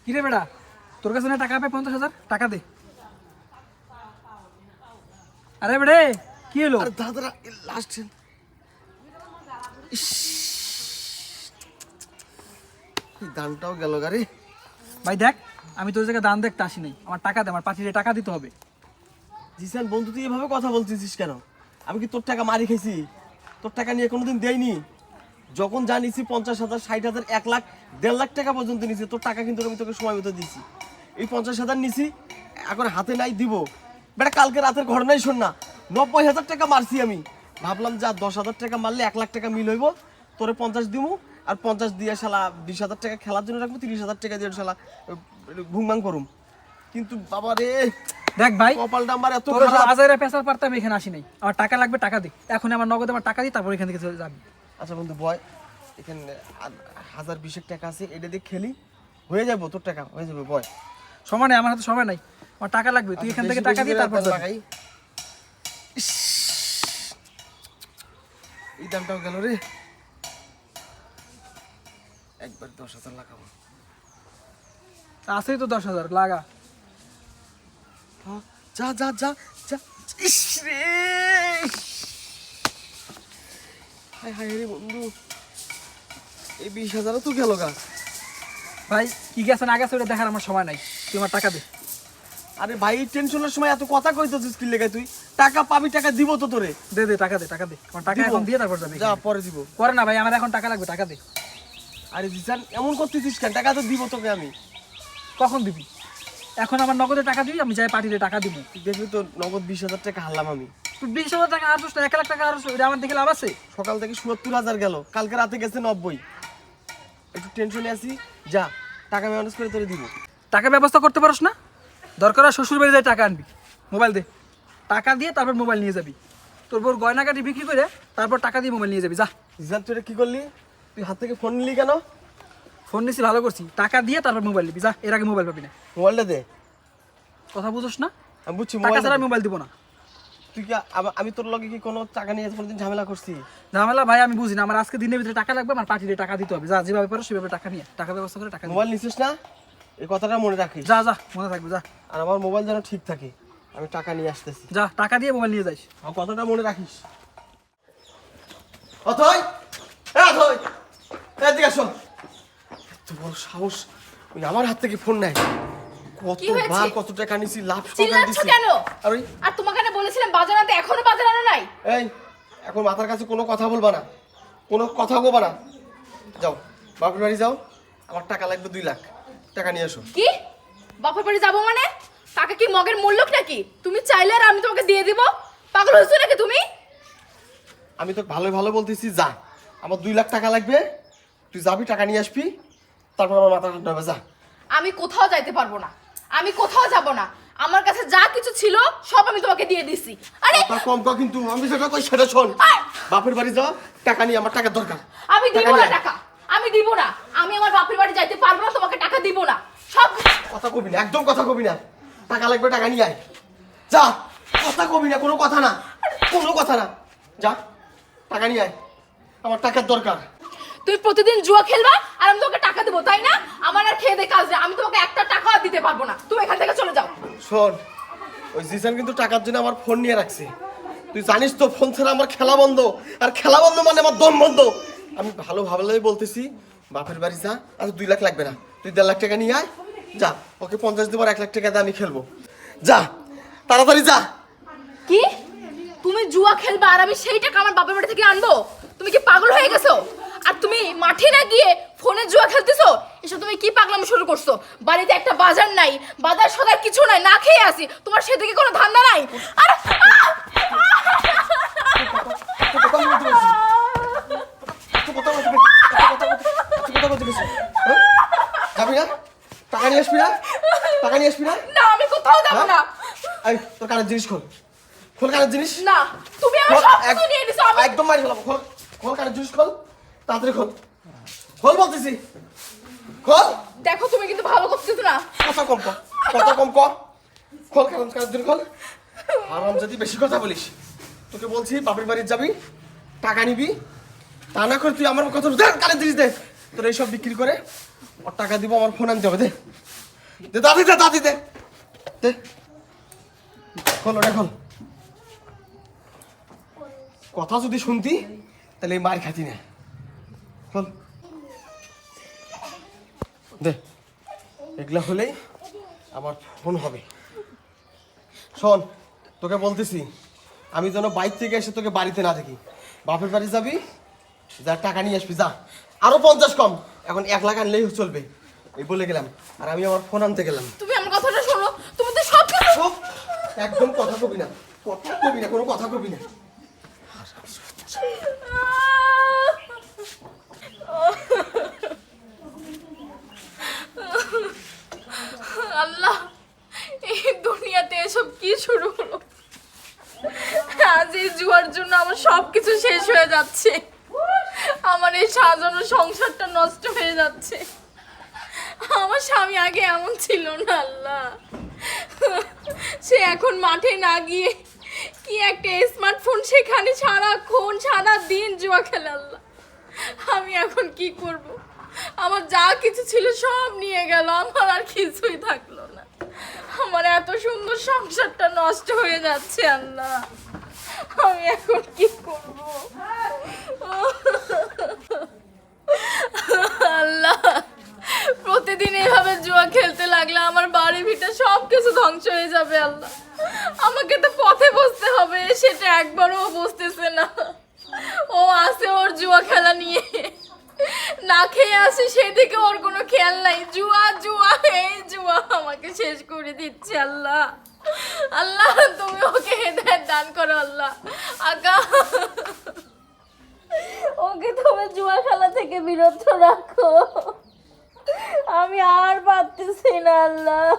কিরে বেটা, তোর কাছে না টাকা পাই 50,000 টাকা দে। আরে বেড়ে কি হলো? আরে দাদা লাস্ট এই দানটাও গেল গাড়ি। ভাই দেখ, আমি তোর জায়গায় দান দেখতে আসি নাই, আমার টাকা দে, আমার পার্টিতে টাকা দিতে হবে। জিসান বন্ধু তুই এভাবে কথা বলতেছিস কেন? আমি কি তোর টাকা মারি খাইছি? তোর টাকা নিয়ে কোনোদিন দেয়নি। যখন জানিছি 50,000, 60,000, 1 লাখ, 1.5 লাখ টাকা পর্যন্ত নিছি, তোর টাকা কিন্তু আমি তোকে সময় মতো দিছি। এই 50,000 নিছি, এখন হাতে নাই দিব। বেটা কালকে রাতের ঘটনাই শোন না, 90,000 টাকা মারছি আমি। ভাবলাম যা 10,000 টাকা মারলে 1 লাখ টাকা মিল হইব, তোরে 50 দিমু, আর 50 দিয়ে শালা 20,000 টাকা খেলার জন্য রাখবো, 30,000 টাকা দিয়ে শালা ঘুমবাং করুম। কিন্তু বাবা রে, দেখ ভাই, কপালটা আমার এত তোর খারাপ। হাজারে পেশার পারতে আমি এখানে আসি নাই, আমার টাকা লাগবে, টাকা দে এখন, আমার নগদ আমার টাকা দিই, তারপর এখান থেকে চলে যাবি। আচ্ছা বন্ধু বয়, এখানে 1,020 টাকা আছে, এটা দিয়ে খেলি হয়ে যাবো, তোর টাকা হয়ে যাবে বয়। সময় নেই আমার হাতে, সময় নাই, আমার টাকা লাগবে, তুই এখান থেকে টাকা দিয়ে তারপর যাবি। লাগাই। এই দামটাও গেল রে, একবার 10,000 লাগাবো। আছেই তো 10,000, লাগা। হ্যাঁ, যা যা যা যা। ইস রে, হায় হায় রে বন্ধু, এই 20,000 তো গেল গা। ভাই কি গেছে না গেছে ওটা দেখার আমার সময় নাই, তুই আমার টাকা দে। আরে ভাই টেনশনের সময় এত কথা কইতেছিস কি লেগে? তুই টাকা পাবি, টাকা দিব তো তোরে। দে দে টাকা দে, টাকা দে, আমার টাকা দিব। এখন দিয়ে তারপর যাবি। যা পরে দিব। করে না ভাই, আমার এখন টাকা লাগবে, টাকা দে। আরে জিসান এমন করতেছিস কেন? টাকা তো দিব তোকে আমি। কখন দিবি? এখন আমার নগদে টাকা দিবি, আমি যাই পার্টিতে টাকা দিব। তুই দেখবি তো নগদ 20,000 টাকা হারলাম আমি। তুই 20,000 টাকা আর 1 লাখ টাকা আর এটা আমার দেখে লাভ আছে? সকাল থেকে 70,000 গেল, কালকে রাতে গেছে 90। একটু টেনশনে আছি, যা টাকা ম্যানেজ করে তোরে দিব। টাকা ব্যবস্থা করতে পারোস না? দরকার হয় শ্বশুর বাড়ি যাই টাকা আনবি, মোবাইল দে, টাকা দিয়ে তারপর মোবাইল নিয়ে যাবি। তোর বোর গয়নাকাটি বিক্রি করে তারপর টাকা দিয়ে মোবাইল নিয়ে যাবি, যা। জিসান তুই এটা কি করলি? তুই হাত থেকে ফোন নিলি কেন? ফোন নিছি ভালো করছি, টাকা দিয়ে তারপর মোবাইল নিবি, যা, এর আগে মোবাইল পাবি না। মোবাইলটা দে। কথা বুঝোস না? আমি বুঝছি টাকা মোবাইল ছাড়া মোবাইল দিব না। তুই কি আমি তোর লগে কি কোনো টাকা নিয়ে কোনোদিন ঝামেলা করছি? ঝামেলা ভাই আমি বুঝি না, আমার আজকে দিনের ভিতরে টাকা লাগবে, আমার পার্টিতে টাকা দিতে হবে, যা, যেভাবে পারো সেভাবে টাকা নিয়ে টাকা ব্যবস্থা করে টাকা নিয়ে। মোবাইল নিছিস না, এই কথাটা মনে রাখিস। যা যা, মনে থাকবে, যা আর আমার মোবাইল যেন ঠিক থাকে, আমি টাকা নিয়ে আসতেছি। যা, টাকা দিয়ে মোবাইল নিয়ে যাইস। আমার কথাটা মনে রাখিস। অথই, অথই, এদিকে আসো। এত বড় সাহস, ওই আমার হাত থেকে ফোন নেয়। কি হয়েছে? কতবার কত টাকা নিছি, লাভ সহকারে চিল্লাচ্ছ দিছি। কেন? আর ওই আর তোমাকে না বলেছিলাম বাজার আনতে, এখনো বাজার আনো নাই? এই এখন মাথার কাছে কোনো কথা বলবা না, কোনো কথা বলবা না। যাও বাপের বাড়ি যাও, আমার টাকা লাগবে 2 লাখ টাকা নিয়ে এসো। কি বাপের বাড়ি যাবো মানে? টাকা কি মগের মূল্য নাকি? তুমি চাইলে আর আমি তোমাকে দিয়ে দিব? পাগল হয়েছো নাকি তুমি? আমি তো ভালো ভালো বলতেছি, যা, আমার 2 লাখ টাকা লাগবে, তুই যাবি টাকা নিয়ে আসবি, তারপর আমার মাথা ঠান্ডা হবে, যা। আমি কোথাও যাইতে পারবো না, আমি কোথাও যাব না, আমার কাছে যা কিছু ছিল সব আমি তোমাকে দিয়ে দিছি। আরে কথা কম কর, কিন্তু আমি যেটা কই সেটা শোন। আয়! বাপের বাড়ি যাও, টাকা নিয়ে, আমার টাকা দরকার। আমি দিব টাকা না নিয়ে আয়। টাকা, আমি দিব না, আমি আমার বাপের বাড়ি যাইতে পারবো না, তোমাকে টাকা দিব না সব। কথা কবি না, একদম কথা কবি না। টাকা লাগবে, টাকা নিয়ে আয়, যা। কথা কবি না, কোনো কথা না, কোনো কথা না, যা টাকা নিয়ে আয়, আমার টাকার দরকার। তুমি প্রতিদিন জুয়া খেলবা আর আমি তোমাকে টাকা দেবো, তাই না? আমার আর খেয়ে দে কাজ নেই, আমি তোমাকে একটা টাকাও দিতে পারবো না, তুমি এখান থেকে চলে যাও। শোন, ওই জিসান কিন্তু টাকার জন্য আমার ফোন নিয়ে রাখছে। তুই জানিস তো ফোন ছাড়া আমার খেলা বন্ধ, আর খেলা বন্ধ মানে আমার দম বন্ধ। আমি ভালো ভাবলেই বলতেছি, বাপের বাড়ি যা, আর 2 লাখ লাগবে না, তুই 1.5 লাখ টাকা নিয়ে আয়, যা। ওকে 50 দেবার 1 লাখ টাকা দিয়ে আমি খেলবো, যা তাড়াতাড়ি যা। কি তুমি জুয়া খেলবা আর আমি সেই টাকা আমার বাপের বাড়ি থেকে আনবো? তুমি কি পাগল হয়ে গেছো? আর তুমি মাঠে না গিয়ে ফোনে জুয়া খেলতেছো? এসব তুমি কি পাগলামি শুরু করছো? বাড়িতে একটা বাজার নাই, বাজার সদার কিছু নাই, না খেয়ে আসি, তোমার সেদিকে কোনো ধান্দা নাই? আর যাবি না? টাকা নিয়ে আসবি না? টাকা নিয়ে আসবি না? না, আমি কোথাও যাব না। এই তোর কানের জিনিস খোল, খোল কানের জিনিস। না, তুমি আমার সব কিছু নিয়ে নিছো। আমি একদম মারি ফেলাবো, খোল, খোল কানের জিনিস খোল, তাড়াতাড়ি খোল, খোল বলতেছি, খোল। দেখো তুমি কিন্তু ভালো করতেছো না। কথা কম কর, কথা কম কর, খোল কানের জিনিস খোল। আরাম যদি বেশি কথা বলিস, তোকে বলছি বাপের বাড়ি যাবি, টাকা নিবি, তা না করে তুই আমার কথা কানের জিনিস দে। তোর এইসব বিক্রি করে ওর টাকা দিব, আমার ফোন আনতে হবে, দে। দে দাদি দে দাদি দে দে খোল ওটা খোল কথা যদি শুনতি তাহলে এই মার খাতি না খোল দে এগুলা হলেই আমার ফোন হবে শোন তোকে বলতেছি আমি যেন বাইক থেকে এসে তোকে বাড়িতে না দেখি বাপের বাড়ি যাবি যা টাকা নিয়ে আসবি যা আরো 50 কম এখন 1 লাখ আনলেই চলবে এই বলে গেলাম আর আমি আমার ফোন আনতে গেলাম তুমি আমার কথাটা শোনো, তুমি তো সব কিছু চুপ, একদম কথা কবি না কোনো কথা কবি না আল্লাহ, এই দুনিয়াতে এসব কি শুরু হলো? আজ এই জুয়ার জন্য আমার সবকিছু শেষ হয়ে যাচ্ছে। আমার এই সাজানো সংসারটা নষ্ট হয়ে যাচ্ছে। আমার স্বামী আগে এমন ছিল না আল্লাহ। সে এখন মাঠে না গিয়ে কি একটা স্মার্টফোন, সেখানে সারাক্ষণ সারা দিন জুয়া খেলে আল্লাহ। আমি এখন কি করব? আমার যা কিছু ছিল সব নিয়ে গেল, আমার আর কিছুই থাকলো না। আমার এত সুন্দর সংসারটা নষ্ট হয়ে যাচ্ছে আল্লাহ। আমি এখন কি করব? আল্লাহ, প্রতিদিন এভাবে জুয়া খেলতে লাগলে আমার বাড়ি ভিটা সব কিছু ধ্বংস হয়ে যাবে আল্লাহ। আমাকে তো পথে বসতে হবে, সেটা একবারও বুঝতেছে না। ও আছে ওর জুয়া খেলা নিয়ে, না খেয়ে আসি সেদিকে ওর কোনো খেয়াল নাই। জুয়া জুয়া এই জুয়া আমাকে শেষ করে দিচ্ছে আল্লাহ। আল্লাহ, তুমি ওকে হেদায়েত দান করো আল্লাহ। আকা, ওকে তুমি জুয়া খেলা থেকে বিরত রাখো। আমি আর পারতেছি না আল্লাহ।